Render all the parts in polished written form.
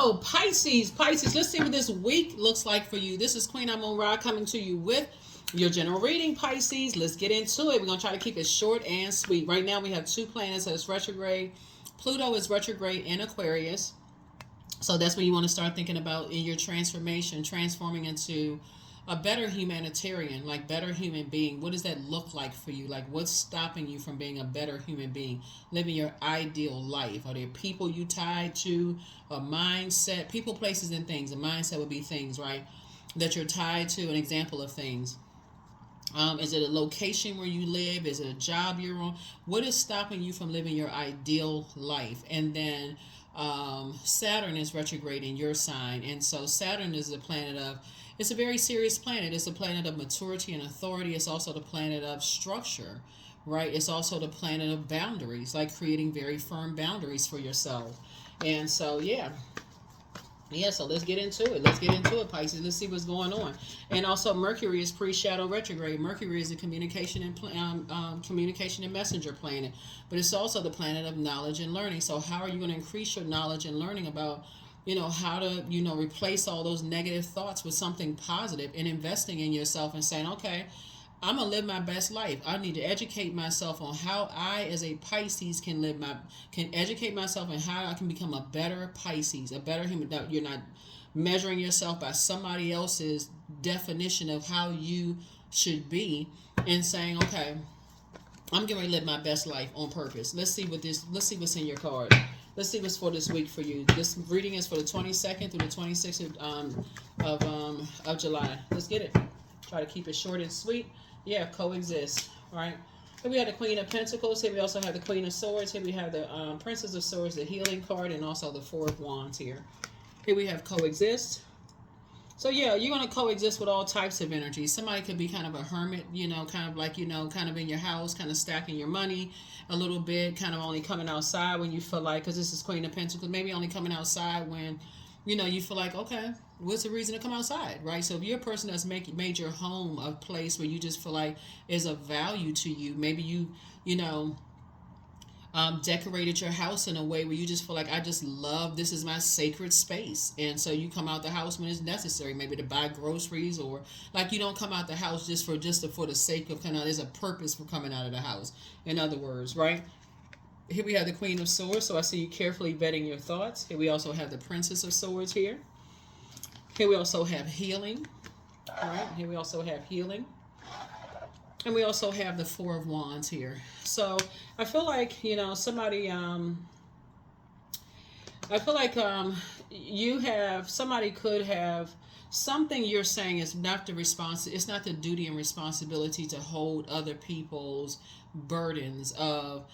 So Pisces, let's see what this week looks like for you. This is Queen Amun Ra coming to you with your general reading, Pisces. Let's get into it. We're going to try to keep it short and sweet. Right now we have two planets that's retrograde. Pluto is retrograde in Aquarius. So that's when you want to start thinking about in your transformation, transforming into a better humanitarian, like better human being. What does that look like for you? Like what's stopping you from being a better human being, living your ideal life? Are there people you tied to, a mindset, people, places, and things? A mindset would be things, right? That you're tied to, an example of things. Is it a location where you live? Is it a job you're on? What is stopping you from living your ideal life? And then Saturn is retrograde in your sign. And so Saturn is a planet of, it's a very serious planet. It's a planet of maturity and authority. It's also the planet of structure, right? It's also the planet of boundaries, like creating very firm boundaries for yourself. And so, yeah, so let's get into it. Let's get into it, Pisces. Let's see what's going on. And also, Mercury is pre-shadow retrograde. Mercury is a communication and messenger planet, but it's also the planet of knowledge and learning. So, how are you going to increase your knowledge and learning about, how to, replace all those negative thoughts with something positive and investing in yourself and saying, okay, I'm going to live my best life. I need to educate myself on how I, as a Pisces, can educate myself and how I can become a better Pisces, a better human. That you're not measuring yourself by somebody else's definition of how you should be, and saying, okay, I'm going to live my best life on purpose. Let's see what's in your card. Let's see what's for this week for you. This reading is for the 22nd through the 26th of July. Let's get it. Try to keep it short and sweet. Yeah, coexist, right? Here we have the Queen of Pentacles. Here we also have the Queen of Swords. Here we have the Princess of Swords, the Healing card, and also the Four of Wands here. Here we have coexist. So yeah, you're going to coexist with all types of energies. Somebody could be kind of a hermit, kind of like, kind of in your house, kind of stacking your money a little bit, kind of only coming outside when you feel like, because this is Queen of Pentacles, maybe only coming outside when, you feel like, okay, what's the reason to come outside, right? So if you're a person that's made your home a place where you just feel like is of value to you, maybe you decorated your house in a way where you just feel like, I just love, this is my sacred space. And so you come out the house when it's necessary, maybe to buy groceries, or like you don't come out the house just for the sake of there's a purpose for coming out of the house. In other words, right? Here we have the Queen of Swords, so I see you carefully vetting your thoughts. Here we also have the Princess of Swords here. Here we also have healing. All right, here we also have healing. And we also have the Four of Wands here. So I feel like, somebody, I feel like somebody could have something you're saying is not it's not the duty and responsibility to hold other people's burdens of,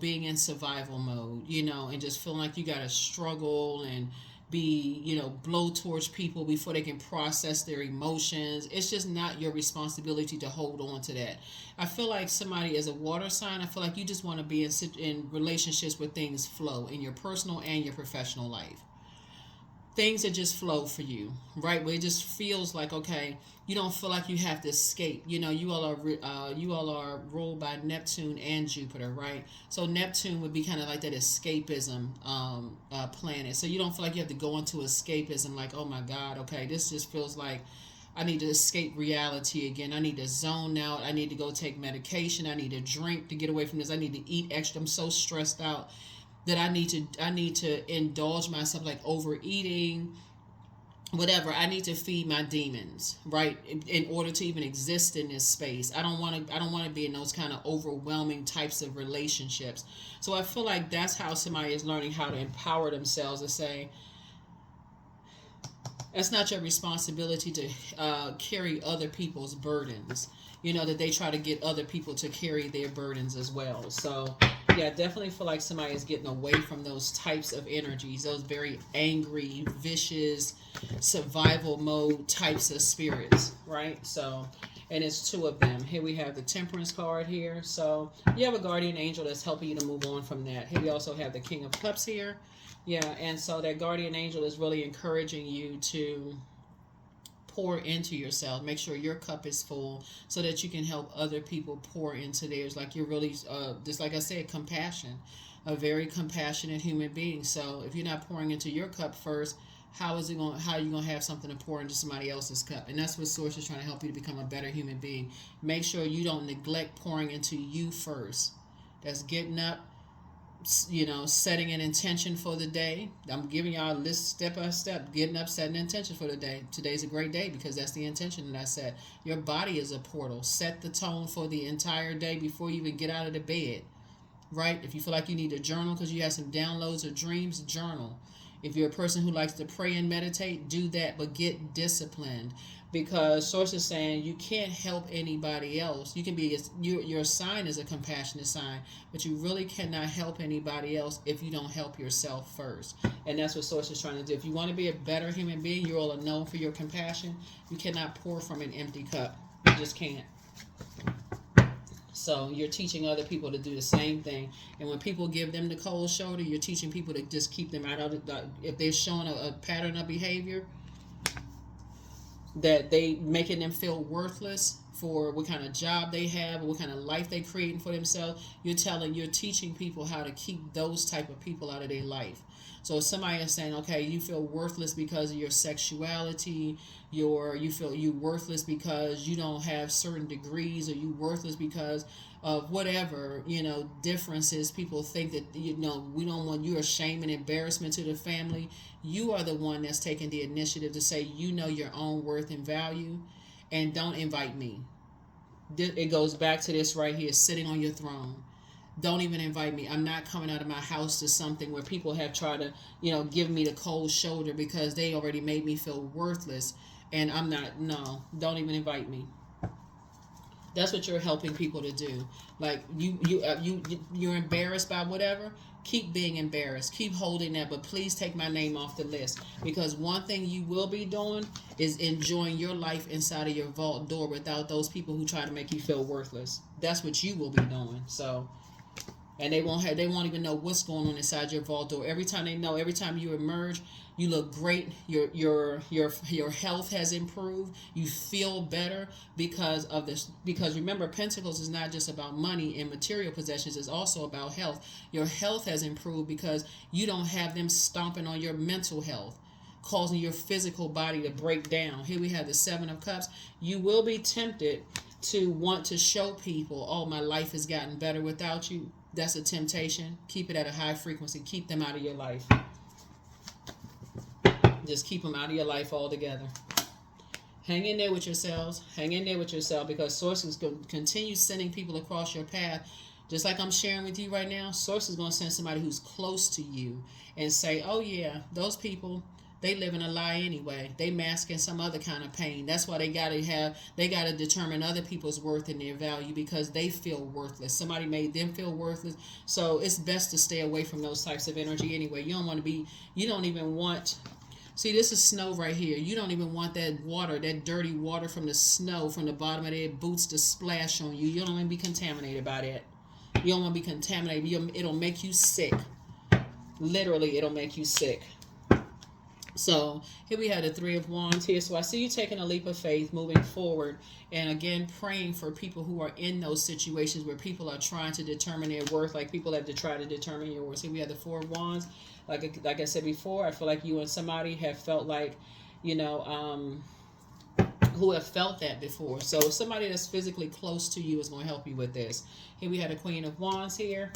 being in survival mode, and just feeling like you got to struggle and be, blow towards people before they can process their emotions. It's just not your responsibility to hold on to that. I feel like somebody is a water sign. I feel like you just want to be in relationships where things flow in your personal and your professional life. Things that just flow for you, right? Where it just feels like, okay, you don't feel like you have to escape. You all are ruled by Neptune and Jupiter, right? So Neptune would be kind of like that escapism planet. So you don't feel like you have to go into escapism, like, oh my God, okay, this just feels like I need to escape reality again. I need to zone out. I need to go take medication. I need to drink to get away from this. I need to eat extra. I'm so stressed out that I need to indulge myself, like overeating, whatever. I need to feed my demons, right? In order to even exist in this space. I don't want to be in those kind of overwhelming types of relationships. So I feel like that's how somebody is learning how to empower themselves, to say, it's not your responsibility to carry other people's burdens. That they try to get other people to carry their burdens as well. So yeah, I definitely feel like somebody is getting away from those types of energies, those very angry, vicious, survival mode types of spirits, right? So, and it's two of them. Here we have the Temperance card here. So you have a guardian angel that's helping you to move on from that. Here we also have the King of Cups here. Yeah, and so that guardian angel is really encouraging you to pour into yourself. Make sure your cup is full so that you can help other people pour into theirs. Like you're really, just like I said, compassion. a very compassionate human being. So if you're not pouring into your cup first, how are you gonna have something to pour into somebody else's cup? And that's what Source is trying to help you to become a better human being. Make sure you don't neglect pouring into you first. That's getting up, setting an intention for the day. I'm giving y'all a list step by step, getting up, setting an intention for the day. Today's a great day because that's the intention that I set. Your body is a portal. Set the tone for the entire day before you even get out of the bed, right? If you feel like you need a journal because you have some downloads or dreams, journal. If you're a person who likes to pray and meditate, do that, but get disciplined. Because Source is saying you can't help anybody else. You can be, your sign is a compassionate sign, but you really cannot help anybody else if you don't help yourself first. And that's what Source is trying to do. If you want to be a better human being, you're all known for your compassion. You cannot pour from an empty cup. You just can't. So you're teaching other people to do the same thing. And when people give them the cold shoulder, you're teaching people to just keep them out of the, if they're showing a pattern of behavior that they making them feel worthless for what kind of job they have or what kind of life they creating for themselves, you're teaching people how to keep those type of people out of their life. So if somebody is saying, okay, you feel worthless because of your sexuality, you feel you worthless because you don't have certain degrees, or you worthless because of whatever, differences. People think that, we don't want, you're a shame and embarrassment to the family. You are the one that's taking the initiative to say, your own worth and value, and don't invite me. It goes back to this right here, sitting on your throne. Don't even invite me. I'm not coming out of my house to something where people have tried to, give me the cold shoulder because they already made me feel worthless. And I'm not, no, don't even invite me. That's what you're helping people to do. Like you're embarrassed by whatever. Keep being embarrassed. Keep holding that, but please take my name off the list. Because one thing you will be doing is enjoying your life inside of your vault door without those people who try to make you feel worthless. That's what you will be doing. So, and they won't even know what's going on inside your vault door. Every time you emerge, you look great. Your health has improved. You feel better because of this. Because remember, Pentacles is not just about money and material possessions. It's also about health. Your health has improved because you don't have them stomping on your mental health, causing your physical body to break down. Here we have the Seven of Cups. You will be tempted to want to show people, oh, my life has gotten better without you. That's a temptation. Keep it at a high frequency. Keep them out of your life. Just keep them out of your life altogether. Hang in there with yourselves. Hang in there with yourself, because Source is going to continue sending people across your path. Just like I'm sharing with you right now, Source is going to send somebody who's close to you and say, oh yeah, those people, they live in a lie anyway. They masking some other kind of pain. That's why they gotta determine other people's worth and their value, because they feel worthless. Somebody made them feel worthless. So it's best to stay away from those types of energy anyway. You don't even want, see, this is snow right here. You don't even want that water, that dirty water from the snow, from the bottom of their boots to splash on you. You don't want to be contaminated by that. You don't want to be contaminated. It'll make you sick. Literally, it'll make you sick. So here we have the Three of Wands here. So I see you taking a leap of faith, moving forward, and again praying for people who are in those situations where people are trying to determine their worth, like people have to try to determine your worth. Here we have the Four of Wands. Like I said before, I feel like you and somebody have felt like, who have felt that before. So somebody that's physically close to you is going to help you with this. Here we have the Queen of Wands here.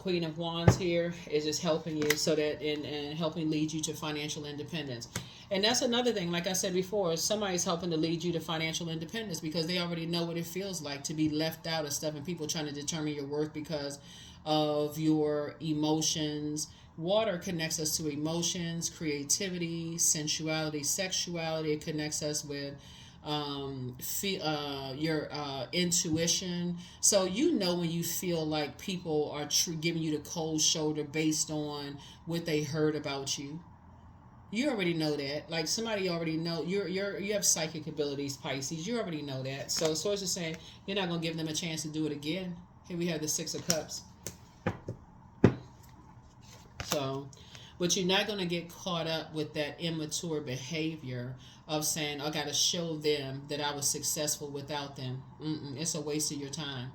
Queen of Wands here is just helping you so that and helping lead you to financial independence. And that's another thing, like I said before, somebody's helping to lead you to financial independence because they already know what it feels like to be left out of stuff and people trying to determine your worth because of your emotions. Water connects us to emotions, creativity, sensuality, sexuality. It connects us with your intuition. So when you feel like people are giving you the cold shoulder based on what they heard about you. You already know that. Like somebody already know you have psychic abilities, Pisces. You already know that. So Source is saying you're not gonna give them a chance to do it again. Here we have the Six of Cups. So, but you're not going to get caught up with that immature behavior of saying, I got to show them that I was successful without them. It's a waste of your time.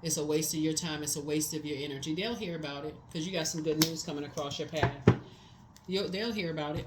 It's a waste of your time. It's a waste of your energy. They'll hear about it because you got some good news coming across your path. They'll hear about it.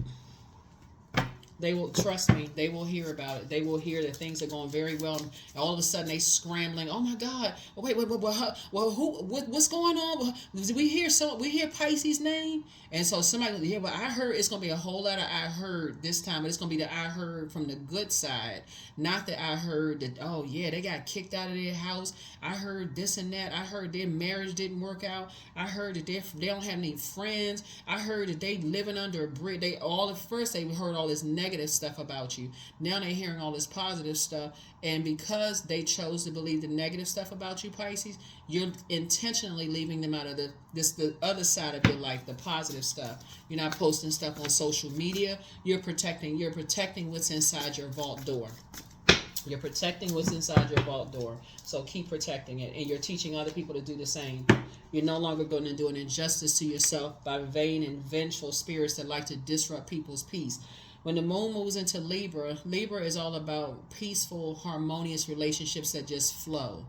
They will, trust me, they will hear about it. They will hear that things are going very well. And all of a sudden they scrambling. Oh my God. Wait, what's going on? We hear Pisces name. And so somebody, yeah, but I heard it's going to be a whole lot of I heard this time, but it's going to be the I heard from the good side. Not that I heard that, oh yeah, they got kicked out of their house. I heard this and that. I heard their marriage didn't work out. I heard that they don't have any friends. I heard that they living under a bridge. At first they heard all this negative stuff about you. Now they're hearing all this positive stuff. And because they chose to believe the negative stuff about you, Pisces, you're intentionally leaving them out of the other side of your life, the positive stuff. You're not posting stuff on social media. You're protecting what's inside your vault door. You're protecting what's inside your vault door. So keep protecting it. And you're teaching other people to do the same. You're no longer going to do an injustice to yourself by vain and vengeful spirits that like to disrupt people's peace. When the moon moves into Libra, Libra is all about peaceful, harmonious relationships that just flow.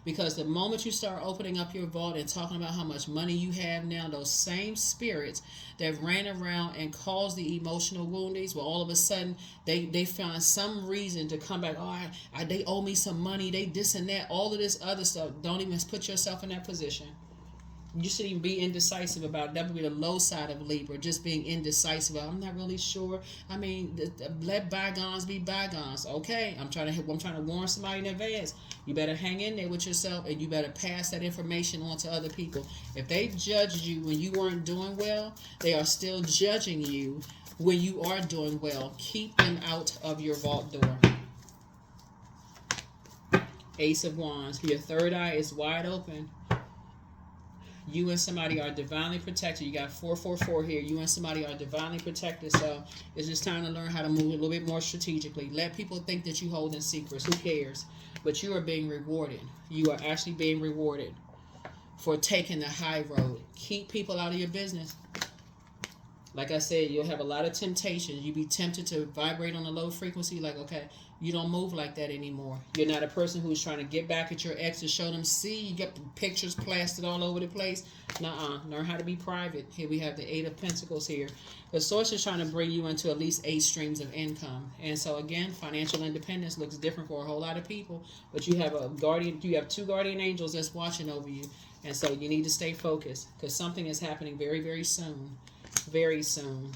Because the moment you start opening up your vault and talking about how much money you have now, those same spirits that ran around and caused the emotional woundings, well, all of a sudden they found some reason to come back. Oh, they owe me some money. They this and that. All of this other stuff. Don't even put yourself in that position. You shouldn't even be indecisive about it. That would be the low side of Libra, just being indecisive. I'm not really sure. I mean, let bygones be bygones. Okay, I'm trying to warn somebody in advance. You better hang in there with yourself, and you better pass that information on to other people. If they judged you when you weren't doing well, they are still judging you when you are doing well. Keep them out of your vault door. Ace of Wands. Your third eye is wide open. You and somebody are divinely protected. You got 444 here. You and somebody are divinely protected. So it's just time to learn how to move a little bit more strategically. Let people think that you hold in secrets. Who cares? But you are being rewarded. You are actually being rewarded for taking the high road. Keep people out of your business. Like I said, you'll have a lot of temptations. You'll be tempted to vibrate on a low frequency. Like, okay, you don't move like that anymore. You're not a person who's trying to get back at your ex to show them, see, you got the pictures plastered all over the place. Nuh-uh. Learn how to be private. Here we have the Eight of Pentacles here. The source is trying to bring you into at least 8 streams of income. And so, again, financial independence looks different for a whole lot of people. But you have a guardian, you have 2 guardian angels that's watching over you. And so you need to stay focused because something is happening very, very soon. Very soon.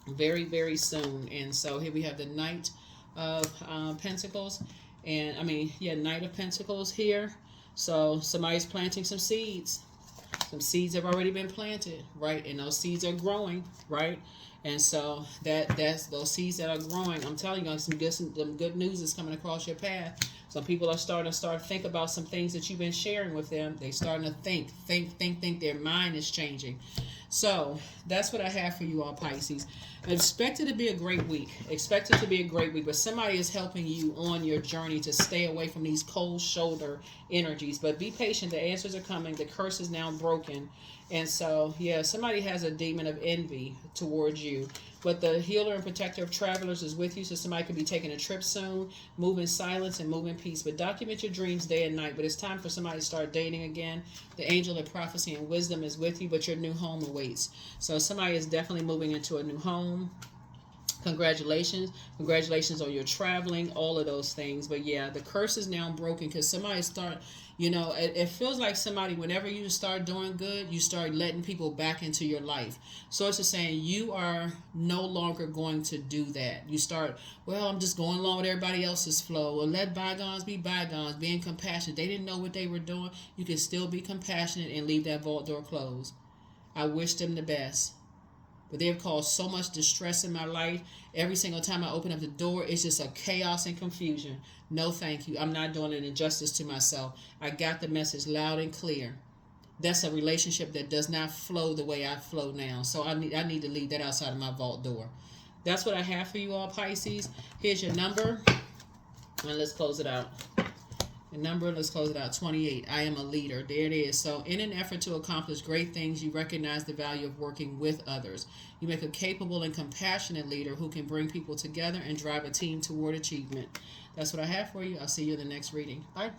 Very, very soon. And so here we have the Knight of Pentacles. And, Knight of Pentacles here. So somebody's planting some seeds. Some seeds have already been planted, right? And those seeds are growing, right? And so that's those seeds that are growing. I'm telling you, some good news is coming across your path. Some people are starting to think about some things that you've been sharing with them. They're starting to think. Their mind is changing. So that's what I have for you all, Pisces. Expect it to be a great week. Expect it to be a great week. But somebody is helping you on your journey to stay away from these cold shoulder energies. But be patient. The answers are coming. The curse is now broken. And so, yeah, somebody has a demon of envy towards you. But the healer and protector of travelers is with you. So somebody could be taking a trip soon. Move in silence and move in peace. But document your dreams day and night. But it's time for somebody to start dating again. The angel of prophecy and wisdom is with you. But your new home awaits. So somebody is definitely moving into a new home. Congratulations. Congratulations on your traveling. All of those things. But yeah, the curse is now broken because somebody it feels like somebody, whenever you start doing good, you start letting people back into your life. So it's just saying you are no longer going to do that. You start, I'm just going along with everybody else's flow. Well, let bygones be bygones. Being compassionate. They didn't know what they were doing. You can still be compassionate and leave that vault door closed. I wish them the best. But they've caused so much distress in my life. Every single time I open up the door, it's just a chaos and confusion. No, thank you. I'm not doing an injustice to myself. I got the message loud and clear. That's a relationship that does not flow the way I flow now. So I need to leave that outside of my vault door. That's what I have for you all, Pisces. Here's your number. And let's close it out. Let's close it out, 28. I am a leader. There it is. So in an effort to accomplish great things, you recognize the value of working with others. You make a capable and compassionate leader who can bring people together and drive a team toward achievement. That's what I have for you. I'll see you in the next reading. Bye.